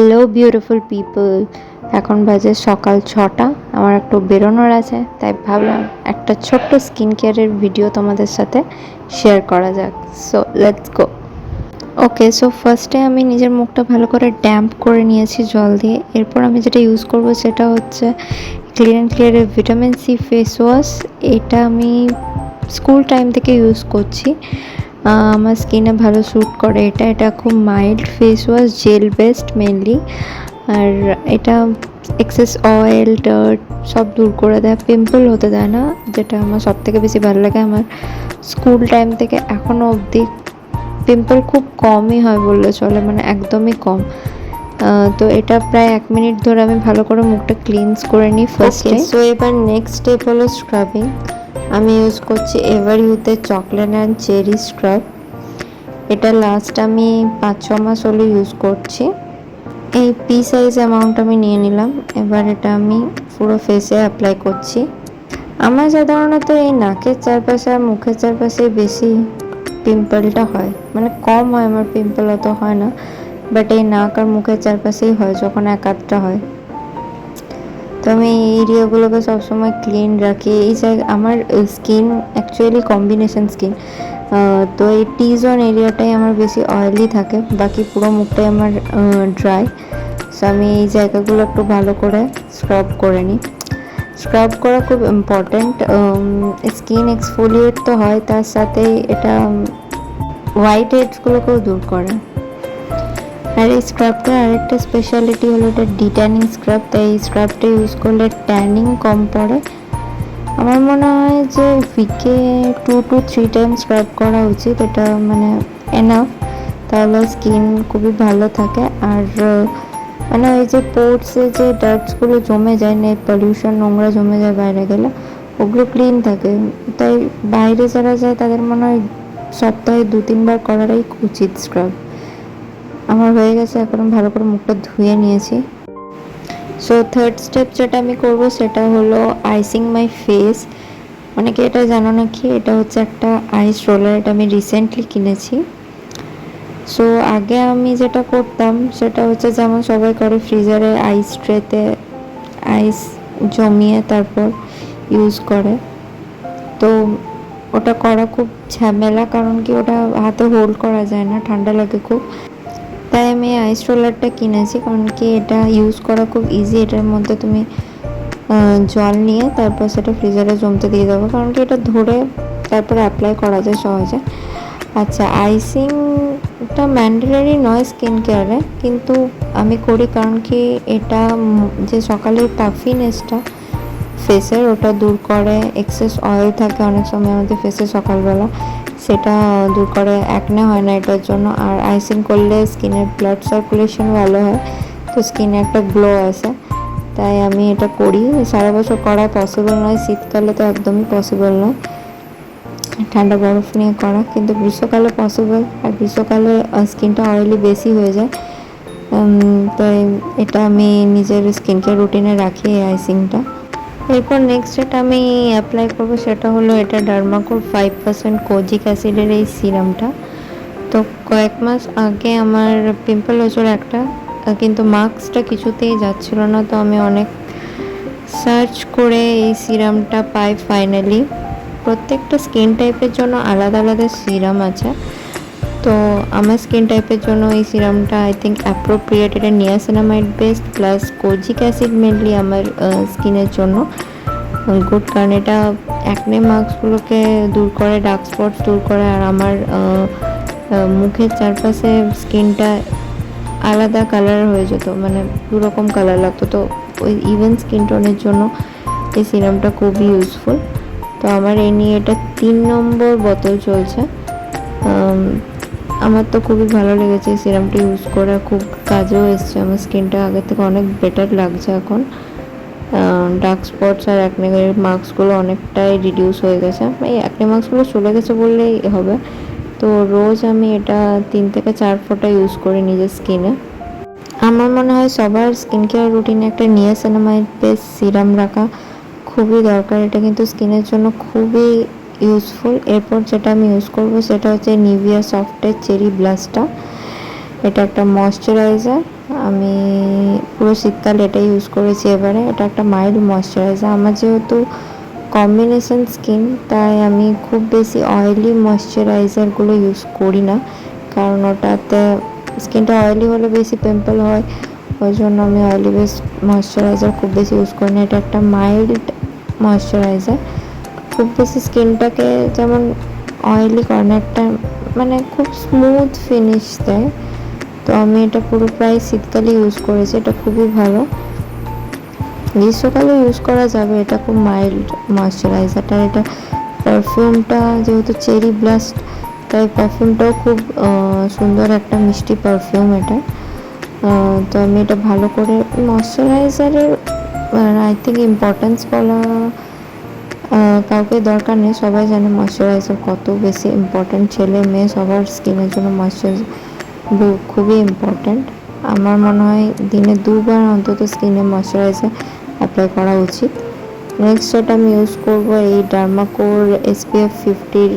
Hello beautiful people, এখন বাজে সকাল 6টা। আমার একটু বেরোনোর আছে, তাই ভাবলাম একটা ছোট্ট স্কিন কেয়ারের ভিডিও তোমাদের সাথে শেয়ার করা যাক। So let's go. Okay, so ফার্স্টে আমি নিজের মুখটা ভালো করে ড্যাম্প করে নিয়েছি জল দিয়ে। এরপর আমি যেটা ইউজ করব সেটা হচ্ছে ক্লিন অ্যান্ড ক্লিয়ারের ভিটামিন সি ফেস ওয়াশ। এটা আমি স্কুল টাইম থেকে ইউজ করছি, আমার স্কিনে ভালো স্যুট করে। এটা খুব mild face wash, gel based mainly. আর এটা এক্সেস অয়েল, ডার্ট সব দূর করে দেয়, পিম্পল হতে দেয় না, যেটা আমার সব থেকে বেশি ভালো লাগে। আমার স্কুল টাইম থেকে এখনও অবধি পিম্পল খুব কমই হয় বললে চলে, মানে একদমই কম। তো এটা প্রায় 1 মিনিট ধরে আমি ভালো করে মুখটা ক্লিনস করে নিই ফার্স্টে। সো এবার নেক্সট স্টেপ হলো স্ক্রাবিং। আমি ইউজ করছি এভার ইউথের চকলেট অ্যান্ড চেরি স্ক্রাব। এটা লাস্ট আমি 5-6 মাস হলো ইউজ করছি। এই পি সাইজ অ্যামাউন্ট আমি নিয়ে নিলাম। এবার এটা আমি পুরো ফেসে অ্যাপ্লাই করছি। আমার সাধারণত এই নাকের চারপাশে আর মুখের চারপাশে বেশি পিম্পলটা হয়, মানে কম হয়, আমার পিম্পল অত হয় না, বাট এই নাক আর মুখের চারপাশেই হয় যখন এক আধটা হয়। তো আমি এই এরিয়াগুলোকে সবসময় ক্লিন রাখি। এই জায়গা আমার স্কিন অ্যাকচুয়ালি কম্বিনেশন স্কিন, তো এই টি জোন এরিয়াটাই আমার বেশি অয়েলি থাকে, বাকি পুরো মুখটাই আমার ড্রাই। সো আমি এই জায়গাগুলো একটু ভালো করে স্ক্রাব করে নিই। স্ক্রাব করা খুব ইম্পর্ট্যান্ট। স্কিন এক্সফোলিয়েট তো হয়, তার সাথে এটা হোয়াইট হেডসগুলোকেও দূর করে। আর এই স্ক্রাবটার আরেকটা স্পেশালিটি হলো এটা ডিট্যানিং স্ক্রাব, তাই এই স্ক্রাবটা ইউজ করলে ট্যানিং কম পড়ে। আমার মনে হয় যে উইকে 2 to 3 টাইম স্ক্রাব করা উচিত, এটা মানে এনাফ, তাহলে স্কিন খুবই ভালো থাকে। আর মানে ওই যে পোর্টসে যে ডার্টসগুলো জমে যায়, নেট পলিউশন, নোংরা জমে যায় বাইরে গেলে, ওগুলো ক্লিন থাকে। তাই বাইরে যারা যায় তাদের মনে হয় সপ্তাহে 2-3 বার করাটাই উচিত স্ক্রাব। আমার হয়ে গেছে, এখন ভালো করে মুখটা ধুয়ে নিয়েছি। সো থার্ড স্টেপ যেটা আমি করব সেটা হলো আইসিং মাই ফেস। অনেকে এটা জানো নাকি, এটা হচ্ছে একটা আইস রোলার, এটা আমি রিসেন্টলি কিনেছি। সো আগে আমি যেটা করতাম সেটা হচ্ছে যেমন সবাই করে, ফ্রিজারে আইস ট্রেতে আইস জমিয়ে তারপর ইউজ করে। তো ওটা করা খুব ঝামেলা, কারণ কি ওটা হাতে হোল্ড করা যায় না, ঠান্ডা লাগে খুব। তাই আমি আইস রোলারটা কিনেছি, কারণ কি এটা ইউজ করা খুব ইজি। এটার মধ্যে তুমি জল নিয়ে তারপর সেটা ফ্রিজারে জমতে দিয়ে দেবো, কারণ কি এটা ধরে তারপরে অ্যাপ্লাই করা যায় সহজে। আচ্ছা, আইসিংটা ম্যান্ডেটরি নয় স্কিন কেয়ারে, কিন্তু আমি করি কারণ কি এটা যে সকালের পাফিনেসটা ফেসের ওটা দূর করে। এক্সেস অয়েল থাকে অনেক সময় আমাদের ফেসে সকালবেলা, সেটা দূর করে, অ্যাকনে হয় না এটার জন্য। আর আইসিং করলে স্কিনের ব্লাড সার্কুলেশন ভালো হয়, তো স্কিনে একটা গ্লো আসে। তাই আমি এটা করি। সারা বছর করা পসিবল নয়, শীতকালে তো একদমই পসিবল নয় ঠান্ডা বরফ নিয়ে করা, কিন্তু গ্রীষ্মকালে পসিবল। আর গ্রীষ্মকালে স্কিনটা অয়েলি বেশি হয়ে যায়। তাই এটা আমি নিজের স্কিন কেয়ার রুটিনে রাখি এই আইসিংটা। এরপর নেক্সট যেটা আমি অ্যাপ্লাই করবো সেটা হলো এটা ডার্মাকোর 5% কোজিক অ্যাসিডের এই সিরামটা। তো কয়েক মাস আগে আমার পিম্পল হয়েছিল একটা, কিন্তু মাস্কটা কিছুতেই যাচ্ছিল না। তো আমি অনেক সার্চ করে এই সিরামটা পাই ফাইনালি। প্রত্যেকটা স্কিন টাইপের জন্য আলাদা আলাদা সিরাম আছে, তো আমার স্কিন টাইপের জন্য এই সিরামটা আই থিঙ্ক অ্যাপ্রোপ্রিয়েট। এটা niacinamide based plus kojic acid mainly আমার স্কিনের জন্য গুড, কারণ এটা অ্যাকনে মার্কসগুলোকে দূর করে, ডার্ক স্পটস দূর করে। আর আমার মুখের চারপাশে স্কিনটা আলাদা কালার হয়ে যেত, মানে দুরকম কালার লাগতো, তো ওই ইভেন স্কিন টোনের জন্য এই সিরামটা খুবই ইউজফুল। তো আমার এই নিয়ে এটা 3 নম্বর বোতল চলছে। আমার তো খুবই ভালো লেগেছে এই সিরামটা ইউজ করে, খুব কাজেও এসছে। আমার স্কিনটা আগের থেকে অনেক বেটার লাগছে এখন। ডার্ক স্পটস আর অ্যাকনে মার্কসগুলো অনেকটাই রিডিউস হয়ে গেছে, এই অ্যাকনে মার্কসগুলো চলে গেছে বললেই হবে। তো রোজ আমি এটা 3 থেকে 4 ফোঁটা ইউজ করি নিজের স্কিনে। আমার মনে হয় সবার স্কিন কেয়ার রুটিনে একটা নিয়াসিনামাইড বেস সিরাম রাখা খুবই দরকার, এটা কিন্তু স্কিনের জন্য খুবই ইউজফুল। এরপর যেটা আমি ইউজ করব সেটা হচ্ছে নিভিয়া সফটের চেরি ব্লাস্টটা। এটা একটা ময়শ্চারাইজার, আমি পুরো শীতকাল এটাই ইউজ করেছি এবারে। এটা একটা মাইল্ড ময়শ্চারাইজার। আমার যেহেতু কম্বিনেশন স্কিন, তাই আমি খুব বেশি অয়েলি ময়শ্চারাইজারগুলো ইউজ করি না, কারণ ওটাতে স্কিনটা অয়েলি হলে বেশি পিম্পল হয়। ওই জন্য আমি অয়েলি বেস ময়শ্চারাইজার খুব বেশি ইউজ করি না। এটা একটা মাইল্ড ময়শ্চারাইজার, খুব বেশি স্কিনটাকে যেমন অয়েলি করে না, একটা মানে খুব স্মুথ ফিনিশ দেয়। তো আমি এটা পুরো প্রায় শীতকালে ইউজ করেছি। এটা খুবই ভালো, গ্রীষ্মকালে ইউজ করা যাবে। এটা খুব মাইল্ড ময়শ্চারাইজারটা। এটা পারফিউমটা যেহেতু চেরি ব্লাস্ট, তাই পারফিউমটাও খুব সুন্দর একটা মিষ্টি পারফিউম এটা। তো আমি এটা ভালো করে ময়শ্চারাইজারের আই থিঙ্ক ইম্পর্টেন্স বলা কাউকে দরকার নেই, সবাই জানে ময়শ্চারাইজার কত বেশি ইম্পর্টেন্ট। ছেলে মেয়ে সবার স্কিনের জন্য ময়শ্চারাইজার খুবই ইম্পর্ট্যান্ট। আমার মনে হয় দিনে 2 বার অন্তত স্কিনে ময়শ্চারাইজার অ্যাপ্লাই করা উচিত। নেক্সট যেটা আমি ইউজ করব এই ডার্মাকোর SPF 50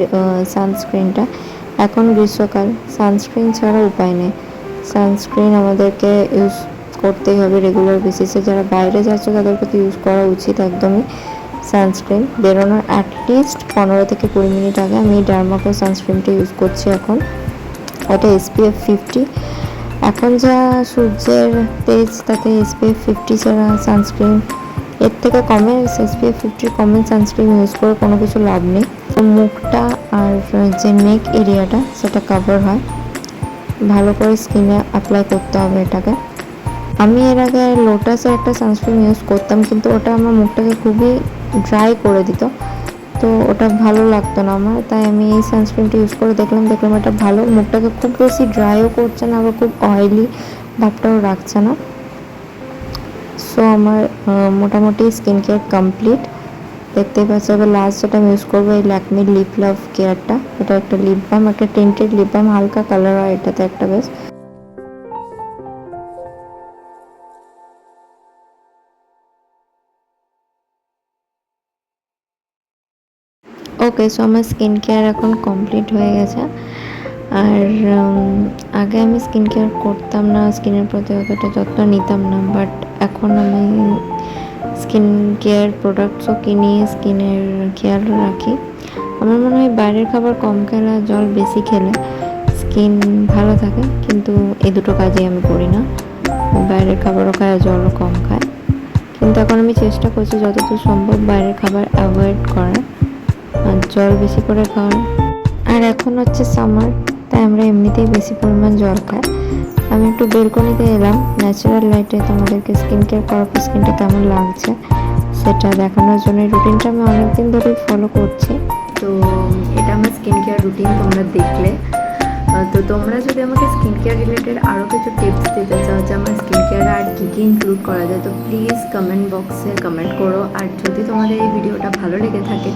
সানস্ক্রিনটা। এখন গ্রীষ্মকাল, সানস্ক্রিন ছাড়া উপায় নেই। সানস্ক্রিন আমাদেরকে ইউজ করতেই হবে রেগুলার বেসিসে। যারা বাইরে যাচ্ছে তাদেরকে তো ইউজ করা উচিত একদমই সানস্ক্রিন। বেরোনোর অ্যাটলিস্ট 15 থেকে 20 মিনিট আগে আমি ডার্মাকোর সানস্ক্রিনটা ইউজ করছি এখন। এটা SPF 50। এখন যা সূর্যের তেজ, তাতে SPF 50 ছাড়া সানস্ক্রিন এর থেকে কমে SPF 50 কমে সানস্ক্রিন ইউজ করে কোনো কিছু লাভ নেই। মুখটা আর যে নেক এরিয়াটা সেটা কভার হয়, ভালো করে স্কিনে অ্যাপ্লাই করতে হবে এটাকে। আমি এর আগে লোটাসের একটা সানস্ক্রিন ইউজ করতাম, কিন্তু ওটা আমার মুখটাকে খুবই ড্রাই করে দিত, তো ওটা ভালো লাগতো না আমার। তাই আমি এই সানস্ক্রিনটা ইউজ করে দেখলাম এটা ভালো, মুখটাকে খুব বেশি ড্রাইও করছে না, আবার খুব অয়েলি ভাবটাও রাখছে না। সো আমার মোটামুটি স্কিন কেয়ার কমপ্লিট, দেখতেই পাচ্ছি। এবার লাস্ট যেটা আমি ইউজ করবো এই ল্যাকমি লিপ লাভ কেয়ারটা। এটা একটা লিপ বাম, একটা টিন্টেড লিপ বাম, হালকা কালার হয় এটাতে একটা বেশ। ওকে, সো আমার স্কিন কেয়ার এখন কমপ্লিট হয়ে গেছে। আর আগে আমি স্কিন কেয়ার করতাম না, স্কিনের প্রতি অতটা যত্ন নিতাম না, বাট এখন আমি স্কিন কেয়ার প্রোডাক্টসও কিনি, স্কিনের খেয়াল রাখি। আমার মনে হয় বাইরের খাবার কম খেলে, জল বেশি খেলে স্কিন ভালো থাকে, কিন্তু এই দুটো কাজই আমি করি না। বাইরের খাবারও খায়, জলও কম খায়। কিন্তু এখন আমি চেষ্টা করছি যতদূর সম্ভব বাইরের খাবার অ্যাভয়েড করার আর জল বেশি করে খাওয়ার। আর এখন হচ্ছে সামার, তাই আমরা এমনিতেই বেশি পরিমাণ জল খাই। আমি একটু বেলকনিতে এলাম ন্যাচারাল লাইটে, তোমাদেরকে স্কিন কেয়ার করার পর স্কিনটা কেমন লাগছে সেটা দেখানোর জন্য। রুটিনটা আমি অনেকদিন ধরেই ফলো করছি। তো এটা আমার স্কিন কেয়ার রুটিন তোমরা দেখলে। তো তোমরা যদি আমাকে স্কিন কেয়ার রিলেটেড আরও কিছু টিপস দিতে চাও যে আমার স্কিন কেয়ারে আর কী কী ইনক্লুড করা যায়, তো প্লিজ কমেন্ট বক্সে কমেন্ট করো। আর যদি তোমাদের এই ভিডিওটা ভালো লেগে থাকে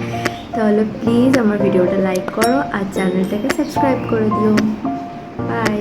তাহলে প্লিজ আমার ভিডিওটা লাইক করো আর চ্যানেলটাকে সাবস্ক্রাইব করে দিও। বাই।